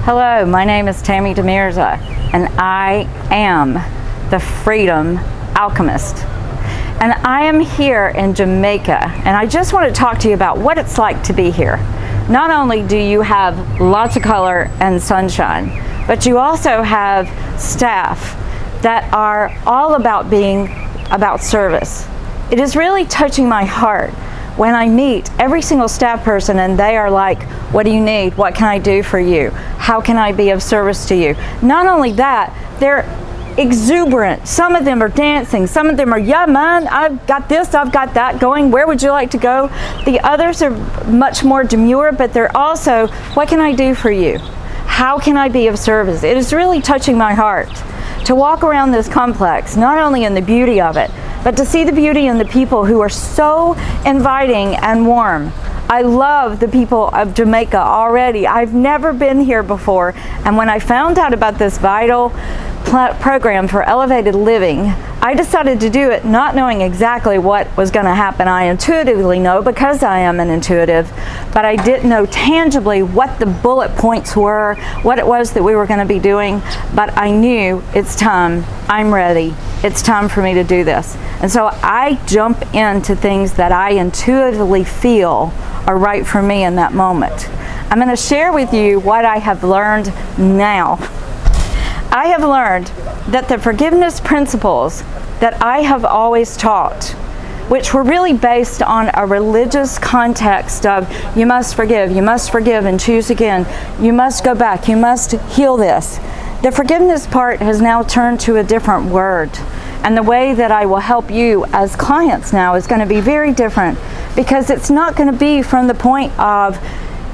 Hello, my name is Tammy Demirza, and I am the Freedom Alchemist. And I am here in Jamaica, and I just want to talk to you about what it's like to be here. Not only do you have lots of color and sunshine, but you also have staff that are all about being about service. It is really touching my heart when I meet every single staff person and they are like, what do you need? What can I do for you? How can I be of service to you? Not only that, they're exuberant. Some of them are dancing. Some of them are, yeah, man, I've got this, I've got that going. Where would you like to go? The others are much more demure, but they're also, what can I do for you? How can I be of service? It is really touching my heart to walk around this complex, not only in the beauty of it, but to see the beauty in the people who are so inviting and warm. I love the people of Jamaica already. I've never been here before, and when I found out about this vital program for elevated living, I decided to do it not knowing exactly what was going to happen. I intuitively know because I am an intuitive, but I didn't know tangibly what the bullet points were, what it was that we were going to be doing, but I knew it's time, I'm ready, it's time for me to do this. And so I jump into things that I intuitively feel are right for me in that moment. I'm going to share with you what I have learned now. I have learned that the forgiveness principles that I have always taught, which were really based on a religious context of you must forgive and choose again, you must go back, you must heal this. The forgiveness part has now turned to a different word. And the way that I will help you as clients now is going to be very different, because it's not going to be from the point of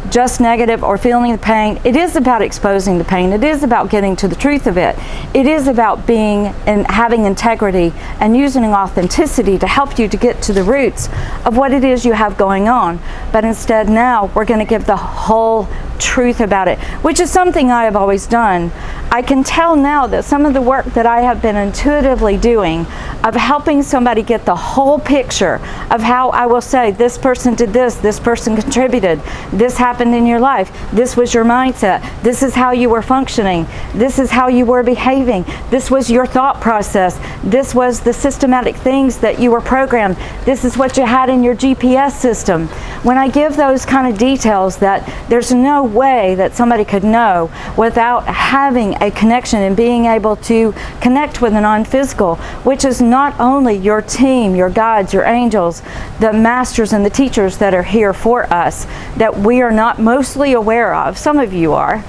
just negative or feeling the pain. It is about exposing the pain. It is about getting to the truth of it. It is about being and having integrity and using authenticity to help you to get to the roots of what it is you have going on. But instead now we're going to give the whole truth about it, which is something I have always done. I can tell now that some of the work that I have been intuitively doing of helping somebody get the whole picture of how I will say this person did this person contributed, this happened in your life, this was your mindset, this is how you were functioning, this is how you were behaving, this was your thought process, this was the systematic things that you were programmed, this is what you had in your GPS system. When I give those kind of details that there's no way that somebody could know without having a connection and being able to connect with the non-physical, which is not only your team, your guides, your angels, the masters and the teachers that are here for us that we are not mostly aware of, some of you are,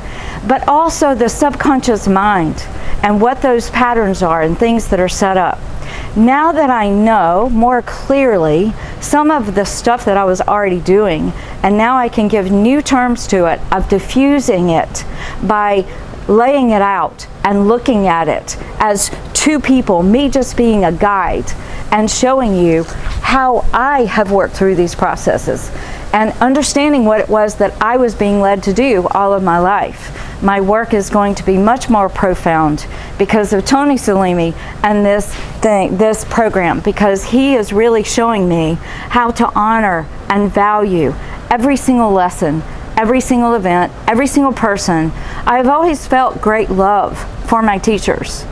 but also the subconscious mind and what those patterns are and things that are set up. Now that I know more clearly some of the stuff that I was already doing, and now I can give new terms to it of diffusing it by laying it out and looking at it as two people, me just being a guide and showing you how I have worked through these processes and understanding what it was that I was being led to do all of my life. My work is going to be much more profound because of Tony Selimi and this program, because he is really showing me how to honor and value every single lesson, every single event, every single person. I've always felt great love for my teachers.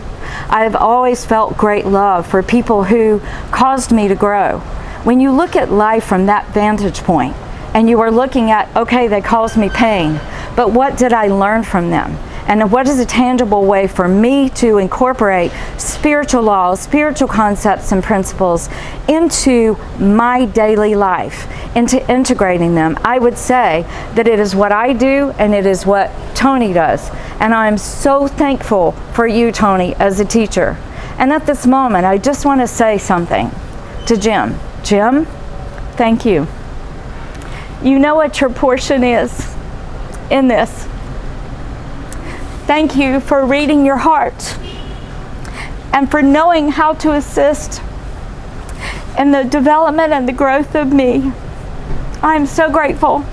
I've always felt great love for people who caused me to grow. When you look at life from that vantage point and you are looking at, okay, they caused me pain, but what did I learn from them? And what is a tangible way for me to incorporate spiritual laws, spiritual concepts and principles into my daily life, into integrating them? I would say that it is what I do and it is what Tony does. And I'm so thankful for you, Tony, as a teacher. And at this moment, I just want to say something to Jim. Jim, thank you. You know what your portion is in this. Thank you for reading your heart and for knowing how to assist in the development and the growth of me. I'm so grateful.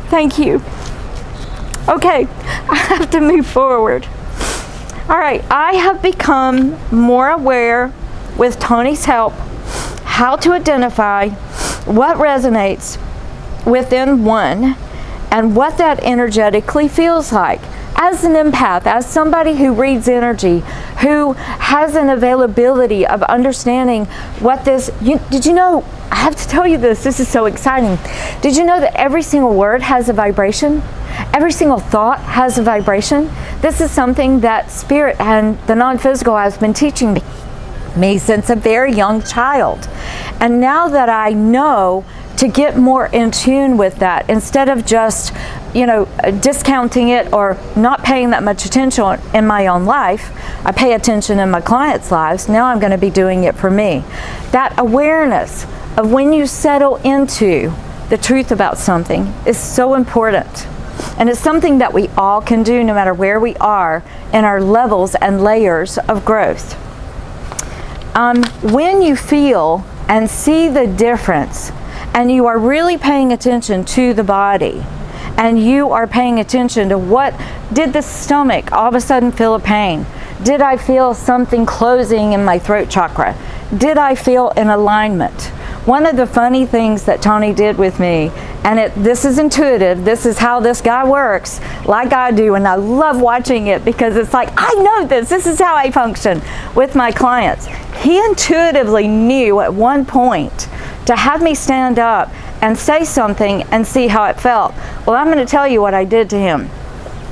Thank you. Okay, I have to move forward. All right, I have become more aware with Tony's help how to identify what resonates within one and what that energetically feels like. as an empath, as somebody who reads energy, who has an availability of understanding what this, did you know, I have to tell you this is so exciting. Did you know that every single word has a vibration? Every single thought has a vibration. This is something that spirit and the non-physical has been teaching me since a very young child. And now that I know to get more in tune with that, instead of just, discounting it or not paying that much attention in my own life, I pay attention in my clients' lives. Now I'm going to be doing it for me. That awareness of when you settle into the truth about something is so important. And it's something that we all can do no matter where we are in our levels and layers of growth. When you feel and see the difference, and you are really paying attention to the body, and you are paying attention to what did the stomach all of a sudden feel a pain? Did I feel something closing in my throat chakra? Did I feel an alignment? One of the funny things that Tony did with me, and this is intuitive, this is how this guy works, like I do, and I love watching it because it's like, I know this is how I function with my clients. He intuitively knew at one point to have me stand up and say something and see how it felt. Well, I'm going to tell you what I did to him.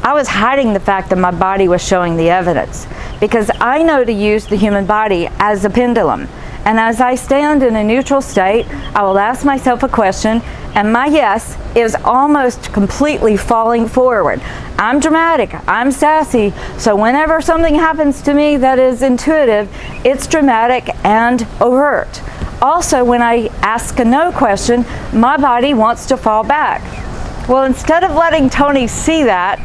I was hiding the fact that my body was showing the evidence, because I know to use the human body as a pendulum. And as I stand in a neutral state, I will ask myself a question, and my yes is almost completely falling forward. I'm dramatic, I'm sassy, so whenever something happens to me that is intuitive, it's dramatic and overt. Also, when I ask a no question, my body wants to fall back. Well, instead of letting Tony see that,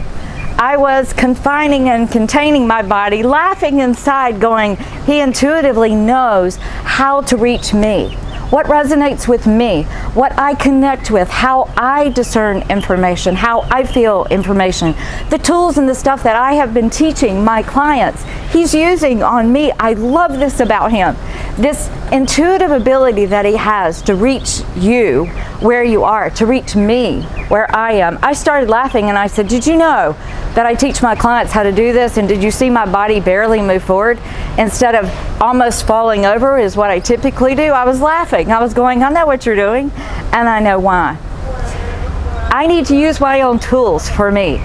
I was confining and containing my body, laughing inside, going, he intuitively knows how to reach me, what resonates with me, what I connect with, how I discern information, how I feel information, the tools and the stuff that I have been teaching my clients. He's using on me. I love this about him. This intuitive ability that he has to reach you where you are, to reach me where I am. I started laughing and I said, did you know that I teach my clients how to do this? And did you see my body barely move forward instead of almost falling over is what I typically do? I was laughing. I was going, I know what you're doing, and I know why. I need to use my own tools for me.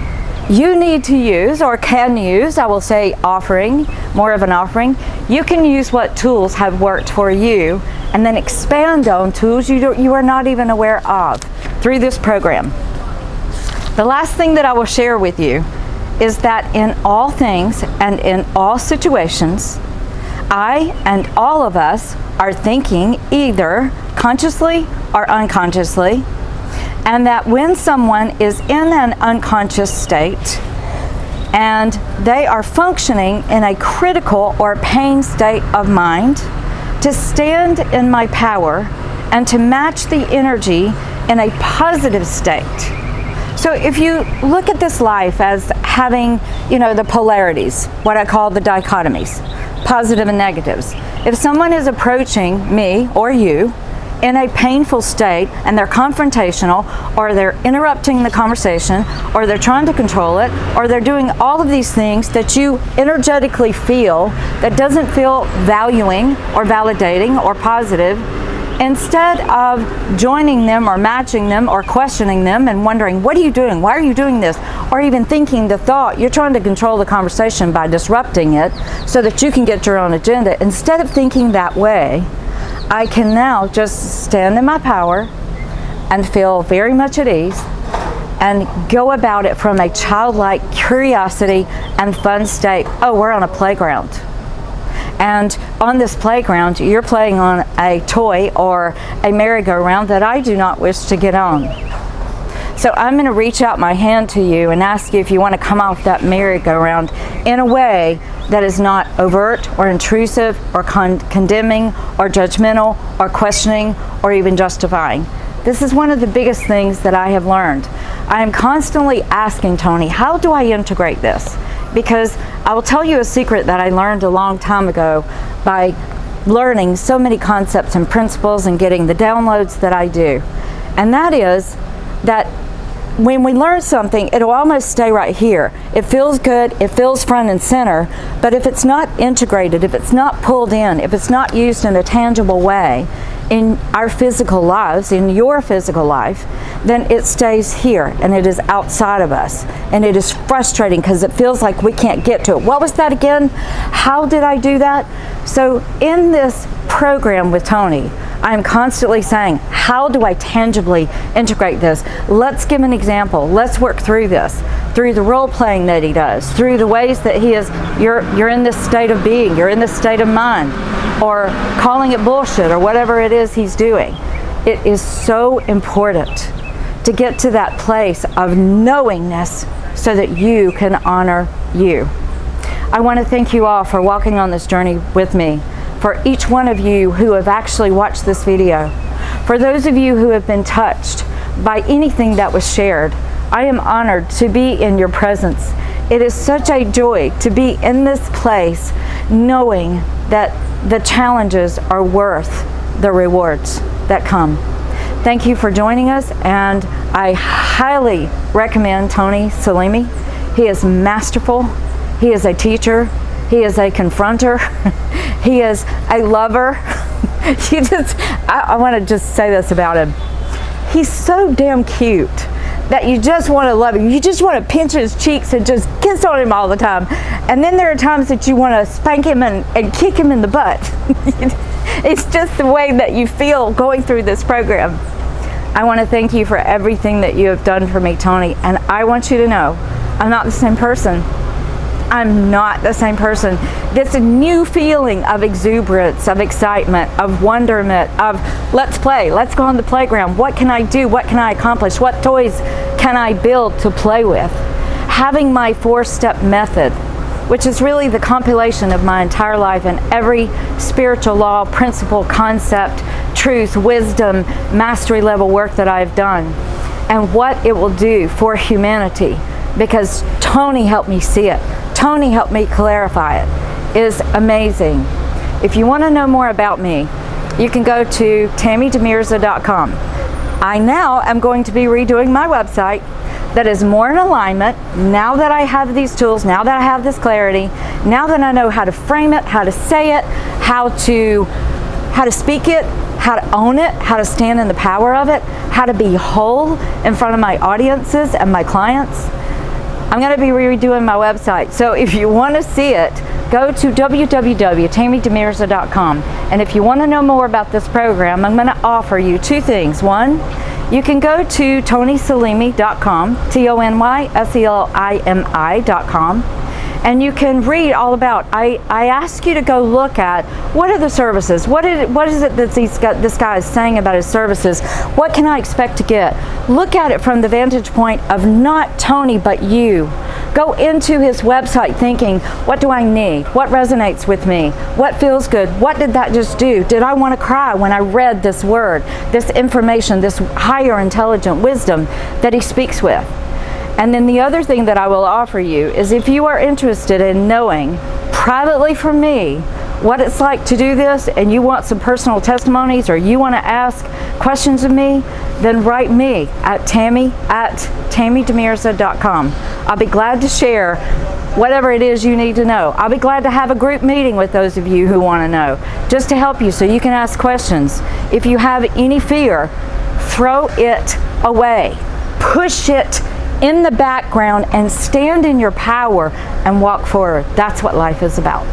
You need to use, or can use, I will say offering, more of an offering. You can use what tools have worked for you and then expand on tools you are not even aware of through this program. The last thing that I will share with you is that in all things and in all situations, I and all of us are thinking either consciously or unconsciously, and that when someone is in an unconscious state and they are functioning in a critical or pain state of mind, to stand in my power and to match the energy in a positive state. So if you look at this life as having, the polarities, what I call the dichotomies, positive and negatives. If someone is approaching me or you in a painful state and they're confrontational, or they're interrupting the conversation, or they're trying to control it, or they're doing all of these things that you energetically feel that doesn't feel valuing or validating or positive, instead of joining them or matching them or questioning them and wondering, what are you doing? Why are you doing this? Or even thinking the thought, you're trying to control the conversation by disrupting it so that you can get your own agenda. Instead of thinking that way, I can now just stand in my power and feel very much at ease and go about it from a childlike curiosity and fun state. Oh, we're on a playground. And on this playground, you're playing on a toy or a merry-go-round that I do not wish to get on. So I'm going to reach out my hand to you and ask you if you want to come off that merry-go-round in a way that is not overt or intrusive or condemning or judgmental or questioning or even justifying. This is one of the biggest things that I have learned. I am constantly asking Tony, how do I integrate this? Because I will tell you a secret that I learned a long time ago by learning so many concepts and principles and getting the downloads that I do. And that is that when we learn something, it'll almost stay right here. It feels good, it feels front and center, but if it's not integrated, if it's not pulled in, if it's not used in a tangible way in our physical lives, in your physical life, then it stays here and it is outside of us. And it is frustrating because it feels like we can't get to it. What was that again? How did I do that? So in this program with Tony, I'm constantly saying, how do I tangibly integrate this? Let's give an example. Let's work through this, through the role playing that he does, through the ways that he is, you're in this state of being, you're in this state of mind, or calling it bullshit, or whatever it is he's doing. It is so important to get to that place of knowingness so that you can honor you. I want to thank you all for walking on this journey with me. For each one of you who have actually watched this video, for those of you who have been touched by anything that was shared, I am honored to be in your presence. It is such a joy to be in this place knowing that the challenges are worth the rewards that come. Thank you for joining us, and I highly recommend Tony Selimi. He is masterful. He is a teacher. He is a confronter. He is a lover. I want to just say this about him. He's so damn cute that you just want to love him. You just want to pinch his cheeks and just kiss on him all the time. And then there are times that you want to spank him and kick him in the butt. It's just the way that you feel going through this program. I want to thank you for everything that you have done for me, Tony. And I want you to know, I'm not the same person. I'm not the same person. This new feeling of exuberance, of excitement, of wonderment, of let's play, let's go on the playground. What can I do? What can I accomplish? What toys can I build to play with? Having my 4-step method, which is really the compilation of my entire life and every spiritual law, principle, concept, truth, wisdom, mastery level work that I've done, and what it will do for humanity, because Tony helped me see it. Tony helped me clarify it. It is amazing. If you want to know more about me, you can go to tammydemirza.com. I now am going to be redoing my website that is more in alignment now that I have these tools, now that I have this clarity, now that I know how to frame it, how to say it, how to speak it, how to own it, how to stand in the power of it, how to be whole in front of my audiences and my clients. I'm going to be redoing my website. So if you want to see it, go to www.tammydemirza.com. And if you want to know more about this program, I'm going to offer you 2 things. One, you can go to tonyselimi.com, TonySelimi.com, and you can read all about. I ask you to go look at what are the services, what is it that this guy is saying about his services, what can I expect to get. Look at it from the vantage point of not Tony but you. Go into his website thinking, what do I need? What resonates with me? What feels good? What did that just do? Did I want to cry when I read this word, this information, this higher intelligent wisdom that he speaks with? And then the other thing that I will offer you is, if you are interested in knowing privately from me what it's like to do this, and you want some personal testimonies, or you want to ask questions of me, then write me at tammydemirza.com. I'll be glad to share whatever it is you need to know. I'll be glad to have a group meeting with those of you who want to know, just to help you so you can ask questions. If you have any fear, throw it away. Push it in the background and stand in your power and walk forward. That's what life is about.